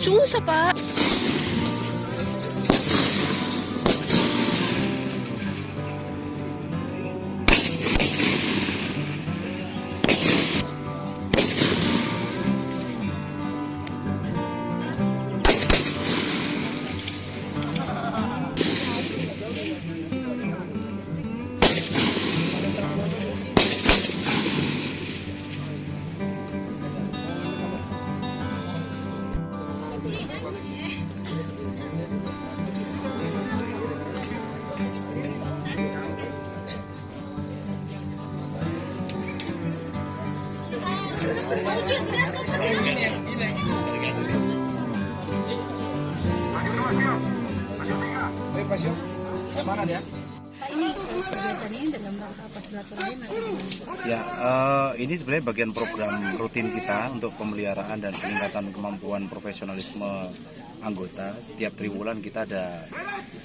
Susah, Pak. Ya, ini sebenarnya bagian program rutin kita untuk pemeliharaan dan peningkatan kemampuan profesionalisme anggota. Setiap triwulan kita ada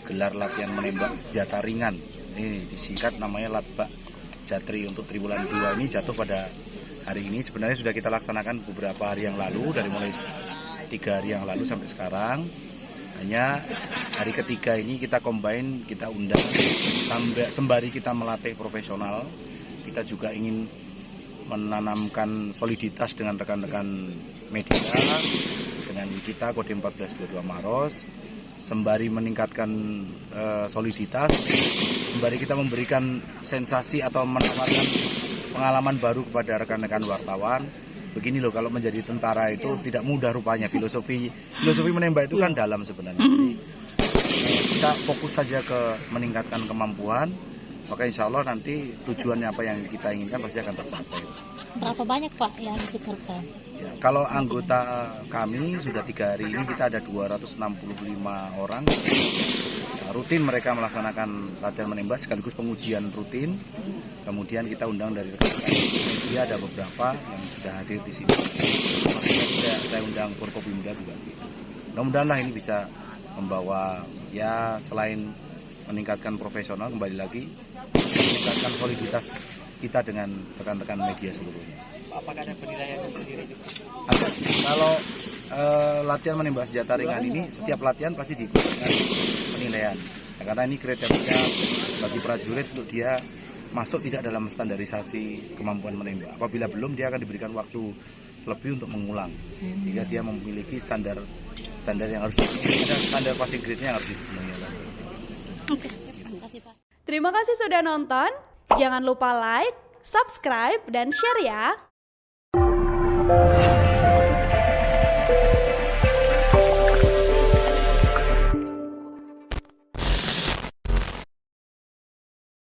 gelar latihan menembak senjata ringan. Ini disingkat namanya Latbak Jatri. Untuk triwulan 2 ini jatuh pada hari ini. Sebenarnya sudah kita laksanakan beberapa hari yang lalu, dari mulai 3 hari yang lalu sampai sekarang. Hanya hari ketiga ini kita combine, kita undang sembari kita melatih profesional. Kita juga ingin menanamkan soliditas dengan rekan-rekan media, dengan kita Kodim 1422 Maros, sembari meningkatkan soliditas, sembari kita memberikan sensasi atau menawarkan pengalaman baru kepada rekan-rekan wartawan. Begini loh, kalau menjadi tentara itu tidak mudah rupanya. Filosofi menembak itu kan dalam sebenarnya. Jadi, kita fokus saja ke meningkatkan kemampuan, maka insya Allah nanti tujuannya apa yang kita inginkan pasti akan tercapai. Berapa banyak, Pak, yang ikut serta? Ya, kalau anggota kami sudah 3 hari ini kita ada 265 orang. Rutin mereka melaksanakan latihan menembak sekaligus pengujian rutin. Kemudian kita undang dari rekan-rekan media, ada beberapa yang sudah hadir di sini. Maksudnya saya undang Forkopimda juga. Mudah-mudahan lah ini bisa membawa, ya selain meningkatkan profesional, kembali lagi meningkatkan soliditas kita dengan rekan-rekan media seluruhnya. Apakah ada penilaiannya sendiri? Ada. Kalau latihan menembak senjata ringan ini, setiap latihan pasti diikuti dengan penilaian. Ya, karena ini kriteria bagi prajurit untuk dia masuk tidak dalam standarisasi kemampuan menembak. Apabila belum, dia akan diberikan waktu lebih untuk mengulang. Jika dia memiliki standar yang harus dipenuhi, ada standar passing grade-nya yang harus dipenuhi. Oke, terima kasih, Pak. Terima kasih sudah nonton. Jangan lupa like, subscribe, dan share ya.